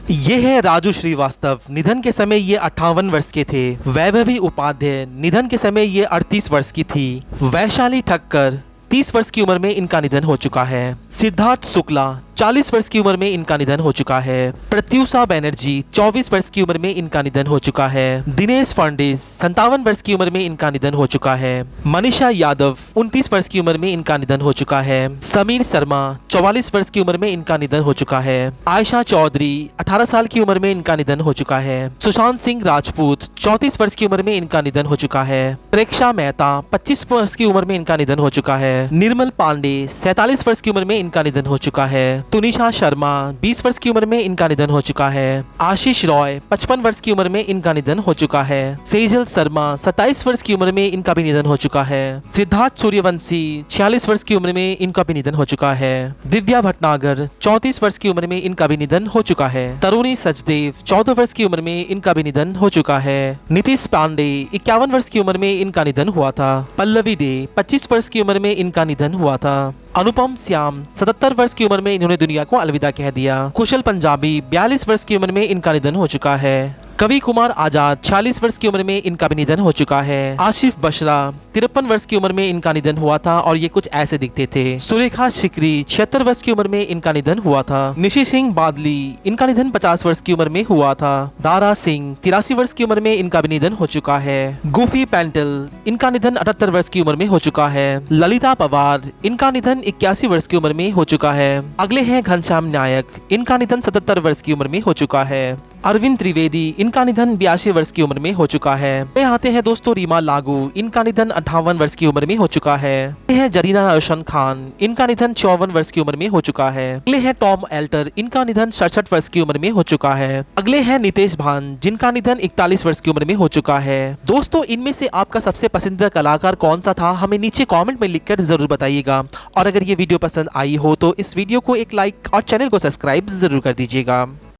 ये है राजू श्रीवास्तव। निधन के समय ये 58 वर्ष के थे। वैभवी उपाध्याय निधन के समय ये 38 वर्ष की थी। वैशाली ठक्कर 30 वर्ष की उम्र में इनका निधन हो चुका है। सिद्धार्थ शुक्ला 40 वर्ष की उम्र में इनका निधन हो चुका है। प्रत्युषा बनर्जी 24 वर्ष की उम्र में इनका निधन हो चुका है। दिनेश फर्नांडिस 57 वर्ष की उम्र में इनका निधन हो चुका है। मनीषा यादव 29 वर्ष की उम्र में इनका निधन हो चुका है। समीर शर्मा 44 वर्ष की उम्र में इनका निधन हो चुका है। आयशा चौधरी 18 साल की उम्र में इनका निधन हो चुका है। सुशांत सिंह राजपूत 34 वर्ष की उम्र में इनका निधन हो चुका है। प्रेक्षा मेहता 25 वर्ष की उम्र में इनका निधन हो चुका है। निर्मल पांडे 47 वर्ष की उम्र में इनका निधन हो चुका है। तुनिशा शर्मा 20 वर्ष की उम्र में इनका निधन हो चुका है। आशीष रॉय 55 वर्ष की उम्र में इनका निधन हो चुका है। सेजल शर्मा 27 वर्ष की उम्र में इनका भी निधन हो चुका है। सिद्धार्थ सूर्यवंशी 46 वर्ष की उम्र में इनका भी निधन हो चुका है। दिव्या भटनागर 34 वर्ष की उम्र में इनका भी निधन हो चुका है। तरुणी सचदेव 14 वर्ष की उम्र में इनका भी निधन हो चुका है। नीतीश पांडे 51 वर्ष की उम्र में इनका निधन हुआ था। पल्लवी डे 25 वर्ष की उम्र में इनका निधन हुआ था। अनुपम श्याम 77 वर्ष की उम्र में इन्होंने दुनिया को अलविदा कह दिया। कुशल पंजाबी 42 वर्ष की उम्र में इनका निधन हो चुका है। कवि कुमार आजाद 46 वर्ष की उम्र में इनका भी निधन हो चुका है। आशिफ बशरा 53 वर्ष की उम्र में इनका निधन हुआ था और ये कुछ ऐसे दिखते थे। सुरेखा शिकरी 76 वर्ष की उम्र में इनका निधन हुआ था। निशी सिंह बादली इनका निधन 50 वर्ष की उम्र में हुआ था। दारा सिंह 83 वर्ष की उम्र में इनका भी निधन हो चुका है। गुफी पेंटल इनका निधन 78 वर्ष की उम्र में हो चुका है। ललिता पवार इनका निधन 81 वर्ष की उम्र में हो चुका है। अगले हैं घनश्याम नायक, इनका निधन 77 वर्ष की उम्र में हो चुका है। अरविंद त्रिवेदी इनका निधन 82 वर्ष की उम्र में हो चुका है। आते हैं दोस्तों रीमा लागू, इनका निधन 58 वर्ष की उम्र में हो चुका है। है जरीना रोशन खान, इनका निधन 54 वर्ष की उम्र में हो चुका है। अगले हैं टॉम एल्टर, इनका निधन 67 वर्ष की उम्र में हो चुका है। अगले हैं नितेश भान, जिनका निधन 41 वर्ष की उम्र में हो चुका है। दोस्तों इनमें से आपका सबसे पसंदीदा कलाकार कौन सा था, हमें नीचे कॉमेंट में लिखकर जरूर बताइएगा। और अगर ये वीडियो पसंद आई हो तो इस वीडियो को एक लाइक और चैनल को सब्सक्राइब जरूर कर दीजिएगा।